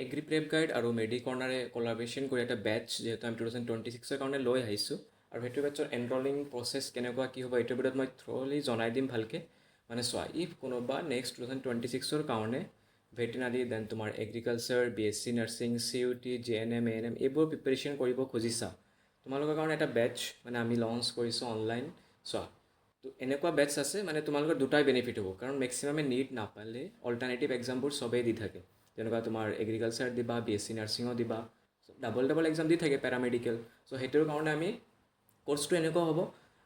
Agri prep guide আৰু মেডি কৰ্ণাৰে কলাবৰেশ্যন কৰি এটা বেটচ যিহেতু আমি 2026ৰ কাৰণে লৈ আহিছোঁ আৰু সেইটো বেটচৰ এনৰলিং প্ৰচেছ কেনেকুৱা কি হ'ব এইটোৰ ভিতৰত মই থ্ৰ'লি জনাই দিম ভালকৈ মানে চোৱা ইফ কোনোবা নেক্সট 2026ৰ কাৰণে ভেটেনাৰী দেন তোমাৰ agriculture BSc nursing CUT JNM ANM এইবোৰ প্ৰিপেৰেশ্যন কৰিব খুজিছা তোমালোকৰ কাৰণে এটা বেটচ মানে আমি লঞ্চ কৰিছোঁ অনলাইন চোৱা তো এনেকুৱা বেটচ আছে মানে তোমালোকৰ দুটাই বেনিফিট হ'ব কাৰণ মেক্সিমামে নীট নাপালে অল্টাৰনেটিভ এক্সামবোৰ চবেই দি থাকে যেনেকুৱা তোমাৰ এগ্ৰিকালচাৰ দিবা BSc নাৰ্ছিঙো দিবা ডাবল এক্সাম দি থাকে পেৰামেডিকেল চ' সেইটোৰ কাৰণে আমি কোৰ্চটো এনেকুৱা হ'ব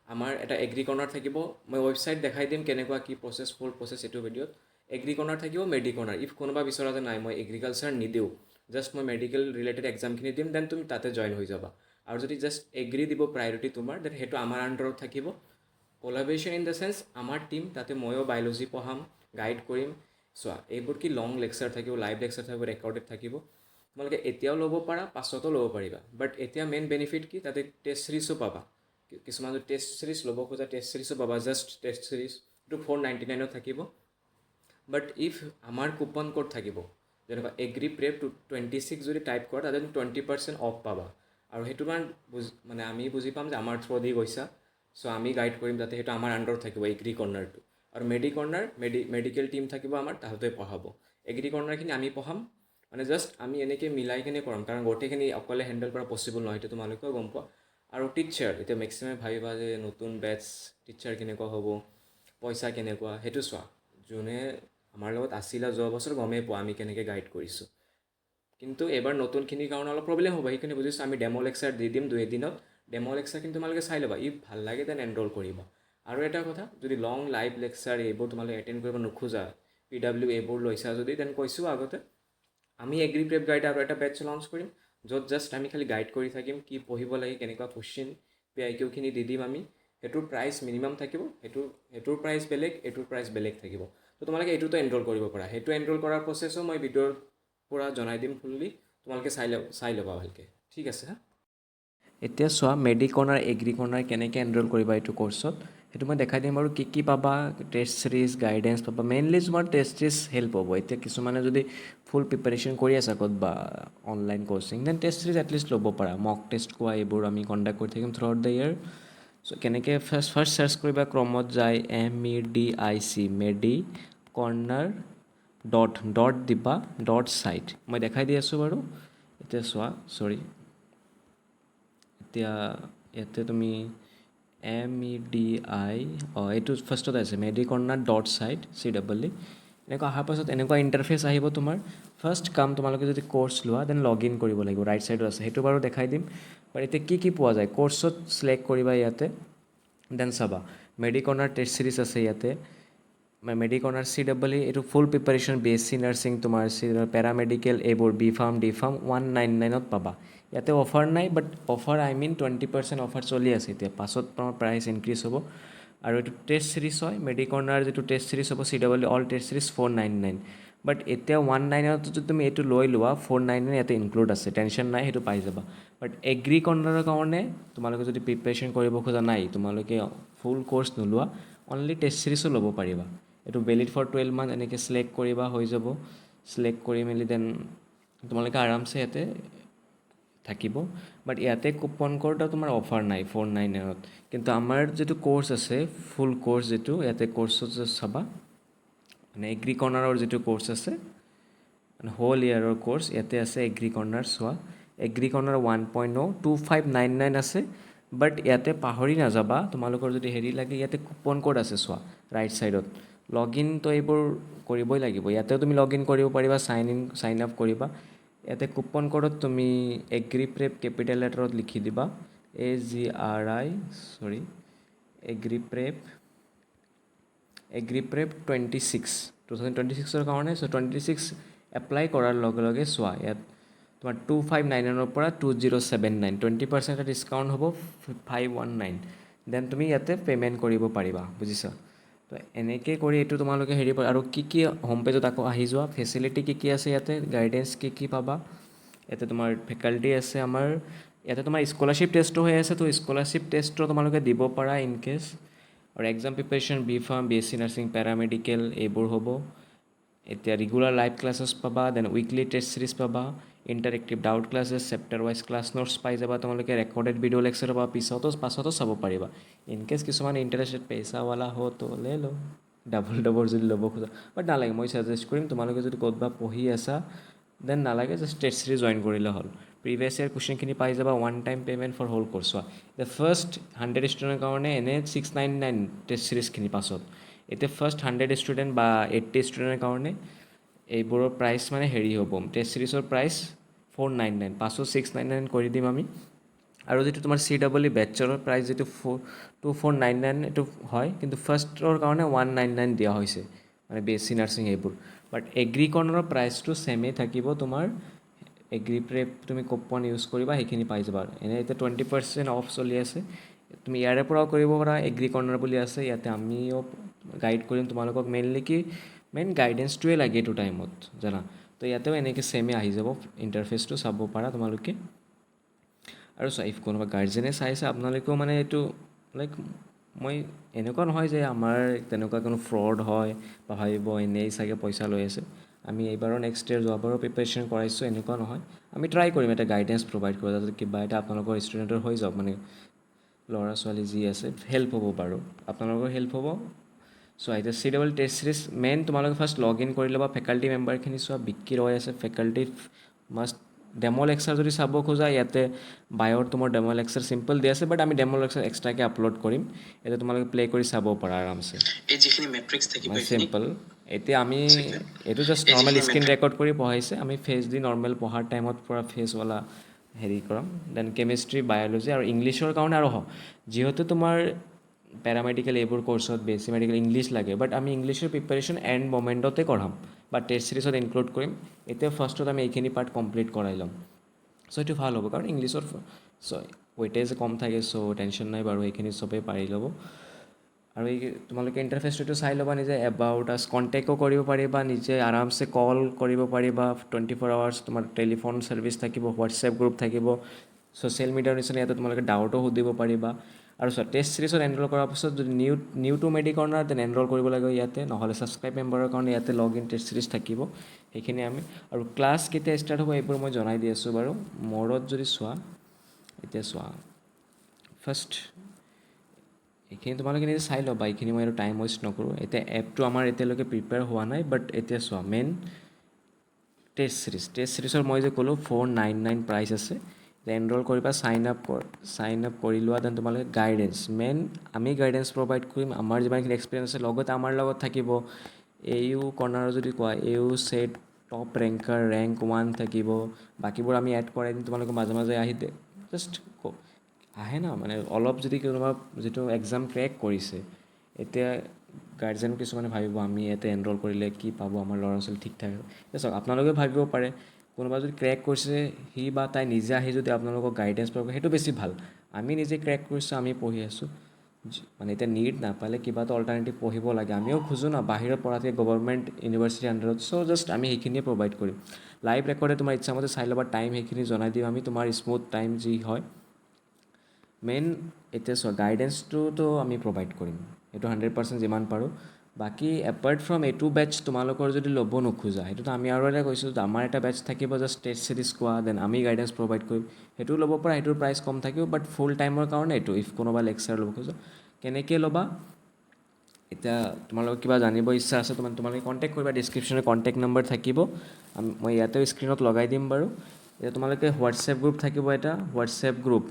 আমাৰ এটা এগ্ৰি কৰ্ণাৰ থাকিব মই ৱেবছাইট দেখাই দিম কেনেকুৱা কি প্ৰচেছ ফুল প্ৰচেছ এইটো ভিডিঅ'ত এগ্ৰি কৰ্ণাৰ থাকিব মেডি কৰ্ণাৰ ইফ কোনোবা বিচৰা যে নাই মই এগ্ৰিকালচাৰ নিদিওঁ জাষ্ট মই মেডিকেল ৰিলেটেড এক্সামখিনি দিম দেন তুমি তাতে জইন হৈ যাবা আৰু যদি জাষ্ট এগ্ৰি দিব প্ৰায়ৰিটি তোমাৰ দেন সেইটো আমাৰ আণ্ডাৰত থাকিব কলাবৰেশ্যন ইন দ্য চেন্স আমাৰ টীম তাতে ময়ো বায়'লজি পঢ়াম গাইড কৰিম চোৱা এইবোৰ কি লং লেকচাৰ থাকিব লাইভ লেকচাৰ থাকিব ৰেকৰ্ডেড থাকিব তোমালোকে এতিয়াও ল'ব পাৰা পাছতো ল'ব পাৰিবা বাট এতিয়া মেইন বেনিফিট কি তাতে টেষ্ট চিৰিজো পাবা কিছুমান যদি টেষ্ট চিৰিজ ল'ব খোজা টেষ্ট চিৰিজো পাবা জাষ্ট টেষ্ট চিৰিজ এইটো 499 থাকিব বাট ইফ আমাৰ কুপন কোড থাকিব যেনেকুৱা এগ্ৰি প্ৰেপ 26 যদি টাইপ কৰা তাতে 20% অফ পাবা আৰু সেইটো মানে আমি বুজি পাম যে আমাৰ থ্ৰু দি গৈছা চ' আমি গাইড কৰিম যাতে সেইটো আমাৰ আণ্ডাৰত থাকিব এগ্ৰি কৰ্ণাৰটো আৰু মেডি কৰ্ণাৰ মেডিকেল টীম থাকিব আমাৰ তাহাঁতে পঢ়াব এগ্ৰি কৰ্ণাৰখিনি আমি পঢ়াম মানে জাষ্ট আমি এনেকৈ মিলাই কিনে কৰাম কাৰণ গোটেইখিনি অকলে হেণ্ডেল কৰা পচিবল নহয় সেইটো তোমালোকেও গম পোৱা আৰু টিচাৰ এতিয়া মেক্সিমাম ভাবিবা যে নতুন বেটছ টিচাৰ কেনেকুৱা হ'ব পইচা কেনেকুৱা সেইটো চোৱা যোনে আমাৰ লগত আছিলা যোৱা বছৰ গমেই পোৱা আমি কেনেকৈ গাইড কৰিছোঁ কিন্তু এবাৰ নতুনখিনিৰ কাৰণে অলপ প্ৰব্লেম হ'ব সেইখিনি বুজিছোঁ আমি ডেম' লেকচাৰ দি দিম 2 এদিনত ডেম' লেকচাৰখিনি তোমালোকে চাই ল'বা ইফ ভাল লাগে দেন এনৰল কৰিবা আৰু এটা কথা যদি লং লাইভ লেকচাৰ এইবোৰ তোমালোকে এটেণ্ড কৰিব নোখোজা PW এইবোৰ লৈছা যদি দেন কৈছোঁ আগতে আমি এগ্ৰি প্ৰেপ গাইড আৰু এটা বেটছ লঞ্চ কৰিম য'ত জাষ্ট আমি খালি গাইড কৰি থাকিম কি পঢ়িব লাগে কেনেকুৱা কুৱেশ্যন PIQ দি দিম আমি সেইটোৰ প্ৰাইচ মিনিমাম থাকিব সেইটোৰ প্ৰাইচ বেলেগ এইটোৰ প্ৰাইচ বেলেগ থাকিব তো তোমালোকে এইটোতো এনৰল কৰিব পাৰা সেইটো এনৰল কৰাৰ প্ৰচেছো মই ভিডিঅ'ৰ পৰা জনাই দিম ফুললি তোমালোকে চাই ল'বা ভালকৈ ঠিক আছে হা এতিয়া চোৱা মেডি কৰ্ণাৰ এগ্ৰি কৰ্ণাৰ কেনেকৈ এনৰল কৰিবা এইটো কৰ্চত সেইটো মই দেখাই দিম আৰু কি পাবা টেষ্ট চিৰিজ গাইডেঞ্চ পাবা মেইনলি তোমাৰ টেষ্ট চিৰিজ হেল্প হ'ব এতিয়া কিছুমানে যদি ফুল প্ৰিপাৰেশ্যন কৰি আছা ক'ত বা online coaching then test series at least ল'ব পাৰা মক টেষ্ট কোৱা এইবোৰ আমি কণ্ডাক্ট কৰি থাকিম থ্ৰু আউট দ্য ইয়েৰ চ' কেনেকৈ ফাৰ্ষ্ট চাৰ্চ কৰিবা ক্ৰমত যায় MEDIC মেডি কৰ্ণাৰ ডট দিবা /site মই দেখাই দি আছোঁ বাৰু এতিয়া চোৱা এতিয়া ইয়াতে তুমি MEDI এইটো ফাৰ্ষ্টত আছে মেডি কৰ্ণাৰ .site CEE এনেকুৱা অহাৰ পাছত এনেকুৱা ইণ্টাৰফেচ আহিব তোমাৰ ফাৰ্ষ্ট কাম তোমালোকে যদি কৰ্চ লোৱা দেন লগ ইন কৰিব লাগিব ৰাইট ছাইডত আছে সেইটো বাৰু দেখাই দিম বাট এতিয়া কি পোৱা যায় কৰ্চত ছিলেক্ট কৰিবা ইয়াতে দেন চাবা মেডি কৰ্ণাৰ টেষ্ট চিৰিজ আছে ইয়াতে মেডি কৰ্ণাৰ CEE এইটো ফুল প্ৰিপাৰেশ্যন BSc নাৰ্ছিং তোমাৰ পেৰামেডিকেল এইবোৰ B.Pharm D.Pharm 199ত পাবা ইয়াতে অফাৰ নাই বাট অফাৰ 20% অফাৰ চলি আছে এতিয়া পাছত তোমাৰ প্ৰাইচ ইনক্ৰিজ হ'ব আৰু এইটো টেষ্ট চিৰিজ হয় মেডি কৰ্ণাৰ যিটো টেষ্ট চিৰিজ হ'ব CEE অল টেষ্ট চিৰিজ 499 বাট এতিয়া 19ত যদি তুমি এইটো লৈ লোৱা 499 ইয়াতে ইনক্লুড আছে টেনশ্যন নাই সেইটো পাই যাবা বাট এগ্ৰি কৰ্ণাৰৰ কাৰণে তোমালোকে যদি প্ৰিপাৰেশ্যন কৰিব খোজা নাই তোমালোকে ফুল কৰ্চ নোলোৱা অনলি টেষ্ট চিৰিজো ল'ব পাৰিবা এইটো ভেলিড ফৰ 12 মান্থ এনেকৈ ছিলেক্ট কৰিবা হৈ যাব ছিলেক্ট কৰি মেলি দেন তোমালোকে আৰামছে ইয়াতে থাকিব বাট ইয়াতে কুপন কোডৰ তোমাৰ অফাৰ নাই 499ত কিন্তু আমাৰ যিটো কৰ্চ আছে ফুল কৰ্চ যিটো ইয়াতে কৰ্চত চাবা মানে এগ্ৰি কৰ্ণাৰৰ যিটো কৰ্চ আছে মানে হোল ইয়াৰৰ কৰ্চ ইয়াতে আছে এগ্ৰি কৰ্ণাৰ চোৱা এগ্ৰি কৰ্ণাৰ 1.0 2599 আছে বাট ইয়াতে পাহৰি নাযাবা তোমালোকৰ যদি হেৰি লাগে ইয়াতে কুপন কোড আছে চোৱা ৰাইট ছাইডত লগ ইনটো এইবোৰ কৰিবই লাগিব ইয়াতেও তুমি লগ ইন কৰিব পাৰিবা চাইন আপ কৰিবা ইয়াতে কুপন কোডত তুমি এগ্ৰি প্ৰেপ কেপিটেল লেটাৰত লিখি দিবা এগ্ৰি প্ৰেপ 2026ৰ কাৰণে চ' 26 এপ্লাই কৰাৰ লগে লগে চোৱা ইয়াত তোমাৰ 2599ৰ পৰা 2079 20% ডিছকাউণ্ট হ'ব 519 দেন তুমি ইয়াতে পে'মেণ্ট কৰিব পাৰিবা বুজিছা তো এনেকৈ কৰি এইটো তোমালোকে হেৰি আৰু কি হোম পেজত আকৌ আহি যোৱা ফেচিলিটি কি আছে ইয়াতে গাইডেঞ্চ কি পাবা ইয়াতে তোমাৰ ফেকাল্টি আছে আমাৰ ইয়াতে তোমাৰ স্কলাৰশ্বিপ টেষ্টো হৈ আছে তো স্কলাৰশ্বিপ টেষ্টো তোমালোকে দিব পাৰা ইন কেছ আৰু exam preparation B.Pharm BSc nursing paramedical এইবোৰ হ'ব এতিয়া ৰেগুলাৰ লাইভ ক্লাছেছ পাবা, দেন উইকলি টেষ্ট চিৰিজ পাবা, interactive doubt classes, chapter wise class notes পাই যাবা তোমালোকে, ৰেকৰ্ডেড ভিডিঅ' লেকচাৰ পাবা, পাছতো চাব পাৰিবা। ইন কেছ কিছুমান ইণ্টাৰেষ্টেড পেইচাৱালা হ তো লে ল, ডাবল ডাবল যদি ল'ব খোজা, বাট নালাগে। মই ছাজেষ্ট কৰিম তোমালোকে যদি ক'ৰবাত পঢ়ি আছা দেন নালাগে, জাষ্ট টেষ্ট চিৰিজ জইন কৰিলে হ'ল। প্ৰিভিয়াছ ইয়াৰ কুৱেশ্যনখিনি পাই যাবা, one time payment for whole course. চোৱা দ্য ফাৰ্ষ্ট 100 ষ্টুডেণ্টৰ কাৰণে এনে 699 টেষ্ট চিৰিজখিনি পাছত। এতিয়া ফাৰ্ষ্ট 100 ষ্টুডেণ্ট বা 80 ষ্টুডেণ্টৰ কাৰণে এইবোৰৰ প্ৰাইচ মানে হেৰি হ'ব, টেষ্ট চিৰিজৰ প্ৰাইচ 499, পাছত 699 কৰি দিম আমি। আৰু যিটো তোমাৰ CEE বেটছৰ প্ৰাইচ যিটো 2499 এইটো হয়, কিন্তু ফাৰ্ষ্টৰ কাৰণে 199 দিয়া হৈছে, মানে BSc নাৰ্ছিং এইবোৰ। বাট এগ্ৰি কৰ্ণাৰৰ প্ৰাইচটো ছেমেই থাকিব তোমাৰ। এগ্ৰি প্ৰেপ তুমি কুপন ইউজ কৰিবা, সেইখিনি পাই যাবা। এনেই এতিয়া 20% অফ চলি আছে, তুমি ইয়াৰে পৰাও কৰিব পাৰা। এগ্ৰি কৰ্ণাৰ বুলি আছে, ইয়াতে আমিও গাইড কৰিম তোমালোকক। মেইন গাইডেঞ্চটোৱে লাগে এইটো টাইমত জানা। তো ইয়াতেও এনেকৈ ছেমে আহি যাব, ইণ্টাৰফেচটো চাব পাৰা তোমালোকে। আৰু চোৱা, ইফ কোনোবা গাৰ্জেনে চাইছে আপোনালোকেও মানে এইটো লাইক, মই এনেকুৱা নহয় যে আমাৰ তেনেকুৱা কোনো ফ্ৰড হয় বা ভাবিব এনেই চাগে পইচা লৈ আছে। আমি এইবাৰো নেক্সট ইয়েৰ যোৱাবাৰো প্ৰিপেৰেশ্যন কৰাইছোঁ, এনেকুৱা নহয়। আমি ট্ৰাই কৰিম এটা গাইডেঞ্চ প্ৰভাইড কৰা, যাতে কিবা এটা আপোনালোকৰ ষ্টুডেণ্টৰ হৈ যাওক, মানে ল'ৰা ছোৱালী যি আছে হেল্প হ'ব বাৰু, আপোনালোকৰ হেল্প হ'ব। চোৱা এতিয়া CEE টেষ্ট চিৰিজ মেইন তোমালোকে ফাৰ্ষ্ট লগ ইন কৰি ল'বা। ফেকাল্টি মেম্বাৰখিনি চোৱা, বিক্কি ৰয় আছে ফেকাল্টি। মাষ্ট ডেম' লেকচাৰ যদি চাব খোজা, ইয়াতে বায়'ত তোমাৰ ডেম' লেকচাৰ চিম্পল দিয়া আছে, বাট আমি ডেম' লেকচাৰ এক্সট্ৰাকৈ আপলোড কৰিম, এতিয়া তোমালোকে প্লে' কৰি চাব পাৰা আৰামছে। এই যিখিনি মেট্ৰিক্স থাকিব চিম্পল। এতিয়া আমি এইটো জাষ্ট নৰ্মেল স্ক্ৰীন ৰেকৰ্ড কৰি পঢ়াইছে, আমি ফেচ দি নৰ্মেল পঢ়াৰ টাইমত পূৰা ফেচৱালা হেৰি কৰাম। দেন কেমেষ্ট্ৰি, বায়'লজি আৰু ইংলিছৰ কাৰণে আৰু যিহেতু তোমাৰ পেৰামেডিকেল এইবোৰ কৰ্চত বেছি মেডিকেল ইংলিছ লাগে, বাট আমি ইংলিছৰ প্ৰিপেৰেশ্যন এণ্ড মমেণ্টতে কৰাম বা টেষ্ট চিৰিজত ইনক্লুড কৰিম। এতিয়া ফাৰ্ষ্টত আমি এইখিনি পাৰ্ট কমপ্লিট কৰাই ল'ম। ছ' এইটো ভাল হ'ব, কাৰণ ইংলিছৰ ৱেইটেজ কম থাকে, ছ' টেনশ্যন নাই বাৰু, এইখিনি চবেই পাৰি ল'ব। আৰু এই তোমালোকে ইণ্টাৰফেচটো চাই ল'বা নিজে। এবাউট আছ কণ্টেক্টো কৰিব পাৰিবা, নিজে আৰামছে কল কৰিব পাৰিবা। 24 আৱাৰ্ছ তোমাৰ টেলিফোন ছাৰ্ভিচ থাকিব, হোৱাটছএপ গ্ৰুপ থাকিব, ছ'চিয়েল মিডিয়াৰ নিচিনা ইয়াতে তোমালোকে ডাউটো সুধিব পাৰিবা। আৰু চোৱা, টেষ্ট চিৰিজত এনৰল কৰাৰ পাছত যদি নিউ টু মেডি কৰ্ণাৰ দেন এনৰল কৰিব লাগে ইয়াতে, নহ'লে ছাবস্ক্ৰাইব মেম্বাৰৰ কাৰণে ইয়াতে লগ ইন টেষ্ট চিৰিজ থাকিব, সেইখিনি আমি। আৰু ক্লাছ কেতিয়া ষ্টাৰ্ট হ'ব এইবোৰ মই জনাই দি আছোঁ বাৰু। মৰত যদি চোৱা, এতিয়া চোৱা ফাৰ্ষ্ট এইখিনি তোমালোকে নিজে চাই ল'বা, এইখিনি মই আৰু টাইম ৱেষ্ট নকৰোঁ। এতিয়া এপটো আমাৰ এতিয়ালৈকে প্ৰিপেয়াৰ হোৱা নাই, বাট এতিয়া চোৱা মেইন টেষ্ট চিৰিজৰ মই যে ক'লোঁ 499 প্ৰাইচ আছে। এনৰল কৰিবা, ছাইন আপ কৰি লোৱা, দেন তোমালোকে গাইডেঞ্চ, মেইন আমি গাইডেঞ্চ প্ৰভাইড কৰিম। আমাৰ যিমানখিনি এক্সপিৰিয়েঞ্চ আছে লগতে আমাৰ লগত থাকিব। AU কৰ্ণাৰৰ যদি কোৱা, AU ছেট টপ ৰেংকাৰ, ৰেংক 1 থাকিব, বাকীবোৰ আমি এড কৰাই দিম। তোমালোকে মাজে মাজে আহি জাষ্ট আহে ন, মানে অলপ যদি কোনোবা যিটো এক্সাম ক্ৰেক কৰিছে, এতিয়া গাৰ্জেন কিছুমানে ভাবিব আমি ইয়াতে এনৰল কৰিলে কি পাব, আমাৰ ল'ৰা ছোৱালী ঠিক ঠাক। এতিয়া চাওক, আপোনালোকে ভাবিব পাৰে কোনোবা যদি ক্ৰেক কৰিছে, সি বা তাই নিজে আহি যদি আপোনালোকক গাইডেঞ্চ পাব, সেইটো বেছি ভাল। আমি নিজে ক্ৰেক কৰিছোঁ, আমি পঢ়ি আছোঁ, মানে এতিয়া নীট নাপালে কিবা এটা অল্টাৰনেটিভ পঢ়িব লাগে, আমিও খোজোঁ ন বাহিৰত পঢ়াতকৈ গভৰ্ণমেণ্ট ইউনিভাৰ্চিটিৰ আণ্ডাৰত। ছ' জাষ্ট আমি সেইখিনিয়ে প্ৰভাইড কৰিম। লাইভ ৰেকৰ্ডে তোমাৰ ইচ্ছামতে চাই ল'বা, টাইম সেইখিনি জনাই দিম আমি, তোমাৰ স্মুথ টাইম যি হয়। মেইন এতিয়া চোৱা, গাইডেঞ্চটোতো আমি প্ৰভাইড কৰিম, সেইটো 100% যিমান পাৰোঁ। বাকী এপাৰ্ট ফ্ৰম এইটো বেটছ তোমালোকৰ যদি ল'ব নোখোজা, সেইটোতো আমি আৰু এটা কৈছোঁ, আমাৰ এটা বেটছ থাকিব জাষ্ট টেষ্ট চিৰিজ কোৱা, দেন আমি গাইডেঞ্চ প্ৰভাইড কৰিম, সেইটোও ল'ব পৰা। সেইটোৰ প্ৰাইচ কম থাকিব, বাট ফুল টাইমৰ কাৰণে এইটো। ইফ কোনোবা লেকচাৰ ল'ব খোজা, কেনেকৈ ল'বা, এতিয়া তোমালোকক কিবা জানিব ইচ্ছা আছে তোমালোকে কণ্টেক্ট কৰিবা, ডিছক্ৰিপশ্যনত কণ্টেক্ট নম্বৰ থাকিব, মই ইয়াতেও স্ক্ৰীণত লগাই দিম বাৰু। এতিয়া তোমালোকে হোৱাটছএপ গ্ৰুপ থাকিব এটা, হোৱাটছএপ গ্ৰুপ,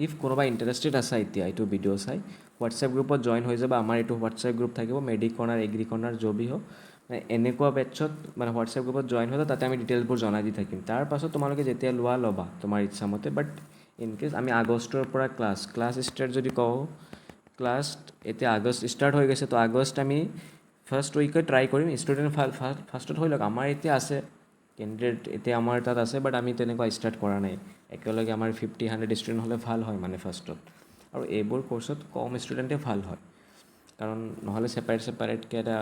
ইফ কোনোবা ইণ্টাৰেষ্টেড আছে এতিয়া এইটো ভিডিঅ' চাই, হোৱাটছএপ গ্ৰুপত জইন হৈ যাবা। আমাৰ এইটো হোৱাটছএপ গ্ৰুপ থাকিব, মেডি কৰ্ণাৰ, এগ্ৰি কৰ্ণাৰ, জবি হওক, মানে এনেকুৱা বেটছত মানে হোৱাটছএপ গ্ৰুপত জইন হৈ তাতে আমি ডিটেইলছবোৰ জনাই দি থাকিম। তাৰপাছত তোমালোকে যেতিয়া ল'বা তোমাৰ ইচ্ছামতে। বাট ইনকেছ আমি আগষ্টৰ পৰা ক্লাছ ষ্টাৰ্ট যদি কওঁ, ক্লাছ এতিয়া আগষ্ট ষ্টাৰ্ট হৈ গৈছে, তো আগষ্ট আমি ফাৰ্ষ্ট উইকত ট্ৰাই কৰিম। ষ্টুডেণ্ট ফাৰ্ষ্টত হৈ লওক, আমাৰ এতিয়া আছে কেণ্ডিডেট, এতিয়া আমাৰ তাত আছে, বাট আমি তেনেকুৱা ষ্টাৰ্ট কৰা নাই। একেলগে আমাৰ 50-100 ষ্টুডেণ্ট হ'লে ভাল হয় মানে ফাৰ্ষ্টত। আৰু এইবোৰ কৰ্চত কম ষ্টুডেণ্টে ভাল হয়, কাৰণ নহ'লে ছেপাৰেটকৈ এটা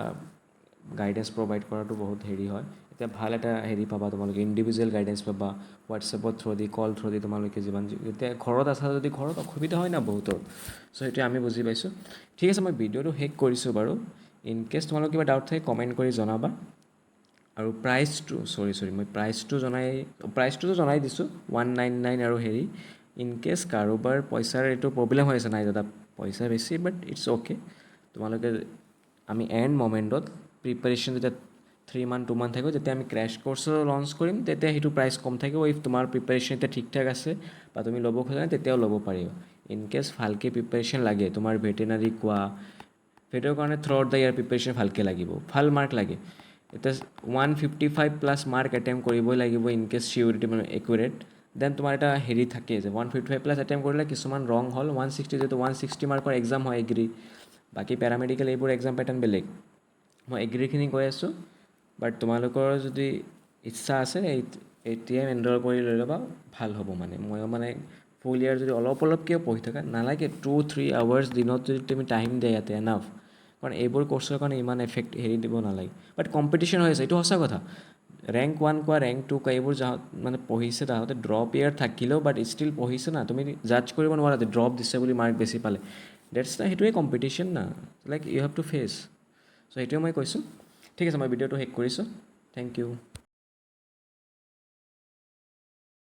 গাইডেঞ্চ প্ৰভাইড কৰাটো বহুত হেৰি হয়। এতিয়া ভাল এটা হেৰি পাবা তোমালোকে, ইণ্ডিভিজুৱেল গাইডেঞ্চ পাবা, হোৱাটছএপৰ থ্ৰু দি, কল থ্ৰু দি, তোমালোকে যিমান এতিয়া ঘৰত আছা যদি ঘৰত অসুবিধা হয় না বহুতৰ, ছ' সেইটোৱে আমি বুজি পাইছোঁ। ঠিক আছে, মই ভিডিঅ'টো শেষ কৰিছোঁ বাৰু। ইনকেছ তোমালোকৰ কিবা ডাউট থাকে কমেণ্ট কৰি জনাবা। আৰু প্ৰাইচটো মই প্ৰাইচটোতো জনাই দিছোঁ 199 আৰু হেৰি ইন কেছ কাৰোবাৰ পইচাৰ এইটো প্ৰব্লেম হৈ আছে নাই দাদা পইচা বেছি বাট ইটছ অ'কে তোমালোকে আমি এণ্ড মমেণ্টত প্ৰিপাৰেশ্যন যেতিয়া 3 মান্থ 2 মান্থ থাকিব যেতিয়া আমি ক্ৰেছ কৰ্চো লঞ্চ কৰিম তেতিয়া সেইটো প্ৰাইচ কম থাকিব ইফ তোমাৰ প্ৰিপাৰেশ্যন এতিয়া ঠিক ঠাক আছে বা তুমি ল'ব খোজা তেতিয়াও ল'ব পাৰিবা ইন কেছ ভালকৈ প্ৰিপাৰেশ্যন লাগে তোমাৰ ভেটেনাৰী কোৱা সেইটোৰ কাৰণে through out the year preparation ভালকৈ লাগিব ভাল মাৰ্ক লাগে এতিয়া 155+ মাৰ্ক এটেম্প কৰিবই লাগিব ইন কেছ চিউৰিটি মানে একুৰেট দেন তোমাৰ এটা হেৰি থাকে যে 155+ এটেম্প কৰিলে কিছুমান ৰং হ'ল 160 যিহেতু 160 মাৰ্কৰ এক্সাম হয় এগ্ৰী বাকী পেৰামেডিকেল এইবোৰ এক্সাম পেটাৰ্ণ বেলেগ মই এগ্ৰীখিনি কৈ আছোঁ বাট তোমালোকৰ যদি ইচ্ছা আছে এতিয়াই এনৰল কৰি লৈ ল'বা ভাল হ'ব মানে ময়ো মানে ফুল ইয়াৰ যদি অলপকৈ পঢ়ি থাকা নালাগে 2-3 আৱাৰ্ছ দিনত যদি তুমি টাইম দিয়া ইয়াতে এনাফ কাৰণ এইবোৰ কৰ্চৰ কাৰণে ইমান হেৰি দিব নালাগে বাট কম্পিটিশ্যন হৈ আছে এইটো সঁচা কথা ৰেংক 1 কোৱা ৰেংক 2 কোৱা এইবোৰ মানে পঢ়িছে তাহাঁতে ড্ৰপ ইয়াৰ থাকিলেও বাট ষ্টিল পঢ়িছে না তুমি জাজ কৰিব নোৱাৰা যে ড্ৰপ দিছে বুলি মাৰ্ক বেছি পালে ডেটছ না সেইটোৱে কম্পিটিশ্যন না like you have to fetch চ' সেইটোৱে মই কৈছোঁ ঠিক আছে মই ভিডিঅ'টো শেষ কৰিছোঁ থেংক ইউ